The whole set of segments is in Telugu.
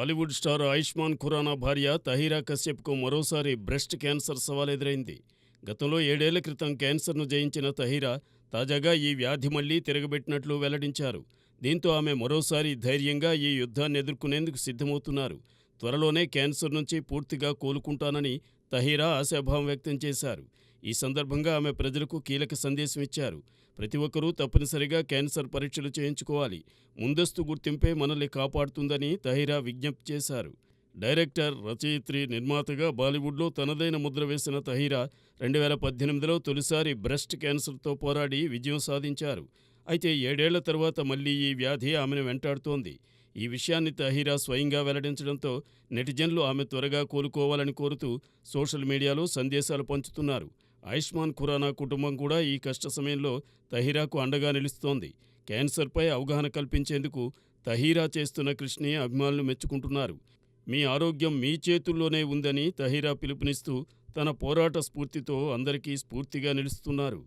టాలీవుడ్ స్టార్ ఆయుష్మాన్ ఖురానా భార్య తహీరా కశ్యప్కు మరోసారి బ్రెస్ట్ క్యాన్సర్ సవాల్ ఎదురైంది. గతంలో 7 ఏళ్ల క్రితం క్యాన్సర్ను జయించిన తహీరా తాజాగా ఈ వ్యాధి మళ్లీ తిరగబెట్టినట్లు వెల్లడించారు. దీంతో ఆమె మరోసారి ధైర్యంగా ఈ యుద్ధాన్ని ఎదుర్కొనేందుకు సిద్ధమవుతున్నారు. త్వరలోనే క్యాన్సర్ నుంచి పూర్తిగా కోలుకుంటానని తహీరా ఆశాభావం వ్యక్తం చేశారు. ఈ సందర్భంగా ఆమె ప్రజలకు కీలక సందేశం ఇచ్చారు. ప్రతి ఒక్కరూ తప్పనిసరిగా క్యాన్సర్ పరీక్షలు చేయించుకోవాలి. ముందస్తు గుర్తింపే మనల్ని కాపాడుతుందని తహీరా విజ్ఞప్తి చేశారు. డైరెక్టర్, రచయిత్రి, నిర్మాతగా బాలీవుడ్లో తనదైన ముద్ర వేసిన తహీరా 2018లో తొలిసారి బ్రెస్ట్ క్యాన్సర్తో పోరాడి విజయం సాధించారు. అయితే 7 ఏళ్ల తర్వాత మళ్లీ ఈ వ్యాధి ఆమెను వెంటాడుతోంది. ఈ విషయాన్ని తహీరా స్వయంగా వెల్లడించడంతో నెటిజన్లు ఆమె త్వరగా కోలుకోవాలని కోరుతూ సోషల్ మీడియాలో సందేశాలు పంచుతున్నారు. ఆయుష్మాన్ ఖురానా కుటుంబం కూడా ఈ కష్ట సమయంలో తహీరాకు అండగా నిలుస్తోంది. క్యాన్సర్పై అవగాహన కల్పించేందుకు తహీరా చేస్తున్న కృషిని అభిమానులు మెచ్చుకుంటున్నారు. మీ ఆరోగ్యం మీ చేతుల్లోనే ఉందని తహీరా పిలుపునిస్తూ తన పోరాట స్ఫూర్తితో అందరికీ స్ఫూర్తిగా నిలుస్తున్నారు.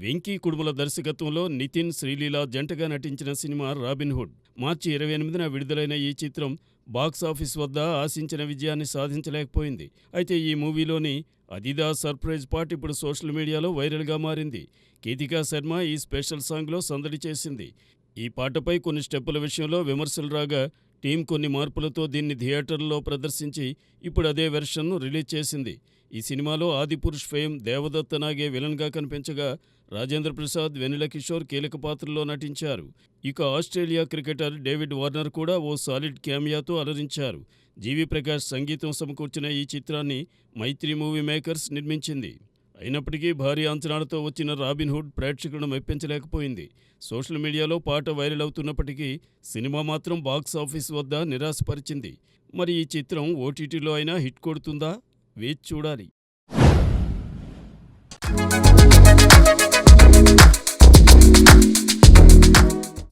వెంకీ కుడుముల దర్శకత్వంలో నితిన్, శ్రీలీల జంటగా నటించిన సినిమా రాబిన్హుడ్. మార్చి 28న విడుదలైన ఈ చిత్రం బాక్సాఫీస్ వద్ద ఆశించిన విజయాన్ని సాధించలేకపోయింది. అయితే ఈ మూవీలోని అదిదా సర్ప్రైజ్ పార్ట్ ఇప్పుడు సోషల్ మీడియాలో వైరల్గా మారింది. గీతికా శర్మ ఈ స్పెషల్ సాంగ్లో సందడి చేసింది. ఈ పాటపై కొన్ని స్టెప్పుల విషయంలో విమర్శలు రాగా టీం కొన్ని మార్పులతో దీన్ని థియేటర్లలో ప్రదర్శించి ఇప్పుడు అదే వెర్షన్ను రిలీజ్ చేసింది. ఈ సినిమాలో ఆదిపురుష్ ఫేమ్ దేవదత్త నాగే విలన్గా కనిపించగా రాజేంద్ర ప్రసాద్, వెన్నెల కిషోర్ కీలక పాత్రలో నటించారు. ఇక ఆస్ట్రేలియా క్రికెటర్ డేవిడ్ వార్నర్ కూడా ఓ సాలిడ్ క్యామియాతో అలరించారు. జీవి ప్రకాష్ సంగీతం సమకూర్చిన ఈ చిత్రాన్ని మైత్రి మూవీ మేకర్స్ నిర్మించింది. అయినప్పటికీ భారీ అంచనాలతో వచ్చిన రాబిన్హుడ్ ప్రేక్షకులను మెప్పించలేకపోయింది. సోషల్ మీడియాలో పాట వైరల్ అవుతున్నప్పటికీ సినిమా మాత్రం బాక్సాఫీస్ వద్ద నిరాశపరిచింది. మరి ఈ చిత్రం ఓటీటీలో అయినా హిట్ కొడుతుందా? వేచి చూడాలి.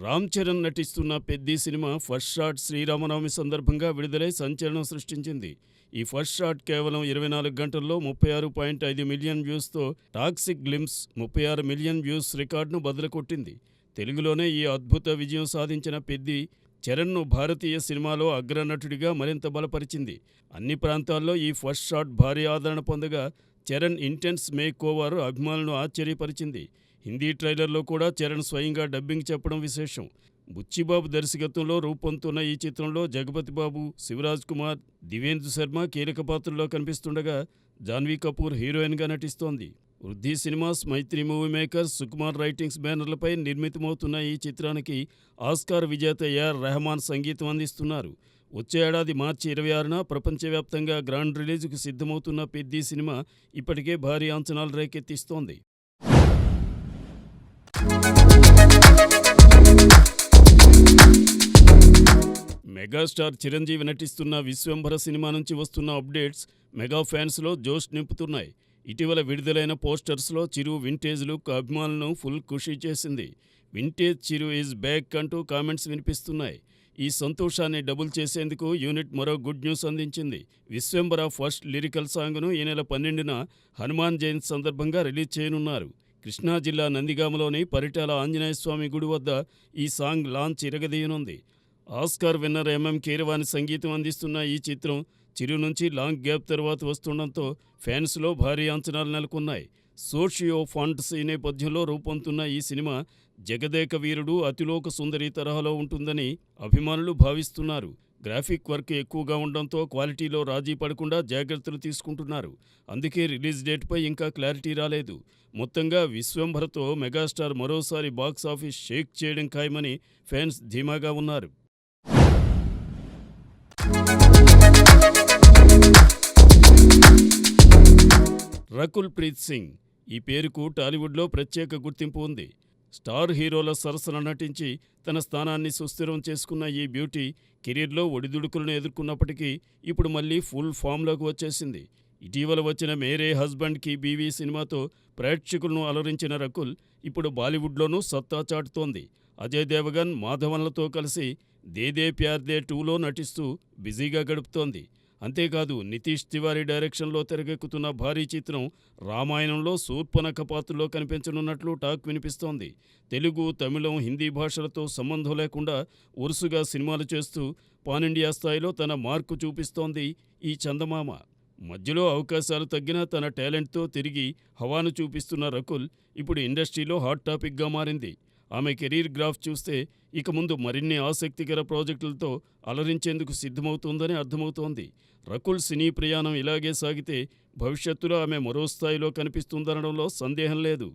రామ్ చరణ్ నటిస్తున్న పెద్ది సినిమా ఫస్ట్ షాట్ శ్రీరామనవమి సందర్భంగా విడుదలై సంచలనం సృష్టించింది. ఈ ఫస్ట్ షాట్ కేవలం 24 గంటల్లో 36.5 మిలియన్ వ్యూస్తో టాక్సిక్ గ్లిమ్స్ 36 మిలియన్ వ్యూస్ రికార్డును బద్దలుకొట్టింది. తెలుగులోనే ఈ అద్భుత విజయం సాధించిన పెద్ది చరణ్ను భారతీయ సినిమాలో అగ్రనటుడిగా మరింత బలపరిచింది. అన్ని ప్రాంతాల్లో ఈ ఫస్ట్ షాట్ భారీ ఆదరణ పొందగా చరణ్ ఇంటెన్స్ మేక్ ఓవర్ అభిమానులను ఆశ్చర్యపరిచింది. హిందీ ట్రైలర్లో కూడా చరణ్ స్వయంగా డబ్బింగ్ చెప్పడం విశేషం. బుచ్చిబాబు దర్శకత్వంలో రూపొందుతున్న ఈ చిత్రంలో జగపతి బాబు, శివరాజ్ కుమార్, దివేందు శర్మ కీలక పాత్రల్లో కనిపిస్తుండగా జాన్వీ కపూర్ హీరోయిన్గా నటిస్తోంది. వృద్ధి సినిమాస్, మైత్రి మూవీ మేకర్స్, సుకుమార్ రైటింగ్స్ బ్యానర్లపై నిర్మితమవుతున్న ఈ చిత్రానికి ఆస్కార్ విజేత ఏఆర్ రెహమాన్ సంగీతం అందిస్తున్నారు. వచ్చే ఏడాది మార్చి 26న ప్రపంచవ్యాప్తంగా గ్రాండ్ రిలీజ్కు సిద్ధమవుతున్న పెద్ది సినిమా ఇప్పటికే భారీ అంచనాలు రేకెత్తిస్తోంది. మెగాస్టార్ చిరంజీవి నటిస్తున్న విశ్వంభర సినిమా నుంచి వస్తున్న అప్డేట్స్ మెగా ఫ్యాన్స్లో జోష్ నింపుతున్నాయి. ఇటీవల విడుదలైన పోస్టర్స్లో చిరు వింటేజ్ లుక్ అభిమానులను ఫుల్ ఖుషీ చేసింది. వింటేజ్ చిరు ఈజ్ బ్యాక్ అంటూ కామెంట్స్ వినిపిస్తున్నాయి. ఈ సంతోషాన్ని డబుల్ చేసేందుకు యూనిట్ మరో గుడ్ న్యూస్ అందించింది. విశ్వంభర ఫస్ట్ లిరికల్ సాంగ్ను ఈ నెల 12న హనుమాన్ జయంతి సందర్భంగా రిలీజ్ చేయనున్నారు. కృష్ణా జిల్లా నందిగామలోని పరిటాల ఆంజనేయస్వామి గుడి వద్ద ఈ సాంగ్ లాంచ్ ఇరగదీయనుంది. ఆస్కార్ విన్నర్ ఎంఎం కీరవాణి సంగీతం అందిస్తున్న ఈ చిత్రం చిరు నుంచి లాంగ్ గ్యాప్ తర్వాత వస్తుండటంతో ఫ్యాన్స్లో భారీ అంచనాలు నెలకొన్నాయి. సోషియో ఫాంటసీ నేపథ్యంలో రూపొందుతున్న ఈ సినిమా జగదేక వీరుడు, అతిలోక సుందరి తరహాలో ఉంటుందని అభిమానులు భావిస్తున్నారు. గ్రాఫిక్ వర్క్ ఎక్కువగా ఉండడంతో క్వాలిటీలో రాజీ పడకుండా జాగ్రత్తలు తీసుకుంటున్నారు. అందుకే రిలీజ్ డేట్పై ఇంకా క్లారిటీ రాలేదు. మొత్తంగా విశ్వంభరతో మెగాస్టార్ మరోసారి బాక్సాఫీస్ షేక్ చేయడం ఖాయమని ఫ్యాన్స్ ధీమాగా ఉన్నారు. రకుల్ ప్రీత్ సింగ్ ఈ పేరుకు టాలీవుడ్లో ప్రత్యేక గుర్తింపు ఉంది. స్టార్ హీరోల సరసన నటించి తన స్థానాన్ని సుస్థిరం చేసుకున్న ఈ బ్యూటీ కెరీర్లో ఒడిదుడుకులను ఎదుర్కొన్నప్పటికీ ఇప్పుడు మళ్లీ ఫుల్ ఫామ్లోకి వచ్చేసింది. ఇటీవల వచ్చిన మేరే హస్బెండ్ కి బీవీ సినిమాతో ప్రేక్షకులను అలరించిన రకుల్ ఇప్పుడు బాలీవుడ్లోనూ సత్తా చాటుతోంది. అజయ్ దేవగన్, మాధవన్లతో కలిసి దే దే ప్యార్ దే 2లో నటిస్తూ బిజీగా గడుపుతోంది. అంతేకాదు నితీష్ తివారీ డైరెక్షన్లో తెరకెక్కుతున్న భారీ చిత్రం రామాయణంలో శూర్పణఖ పాత్రలో కనిపించనున్నట్లు టాక్ వినిపిస్తోంది. తెలుగు, తమిళం, హిందీ భాషలతో సంబంధం లేకుండా వరుసగా సినిమాలు చేస్తూ పాన్ ఇండియా స్థాయిలో తన మార్కు చూపిస్తోంది ఈ చందమామ. మధ్యలో అవకాశాలు తగ్గినా తన టాలెంట్తో తిరిగి హవాను చూపిస్తున్న రకుల్ ఇప్పుడు ఇండస్ట్రీలో హాట్ టాపిక్గా మారింది. ఆమె కెరీర్ గ్రాఫ్ చూస్తే ఇక ముందు మరిన్ని ఆసక్తికర ప్రాజెక్టులతో అలరించేందుకు సిద్ధమవుతోందని అర్థమవుతోంది. రకుల్ సినీ ప్రయాణం ఇలాగే సాగితే భవిష్యత్తులో ఆమె మరో స్థాయిలో కనిపిస్తుందనడంలో సందేహం లేదు.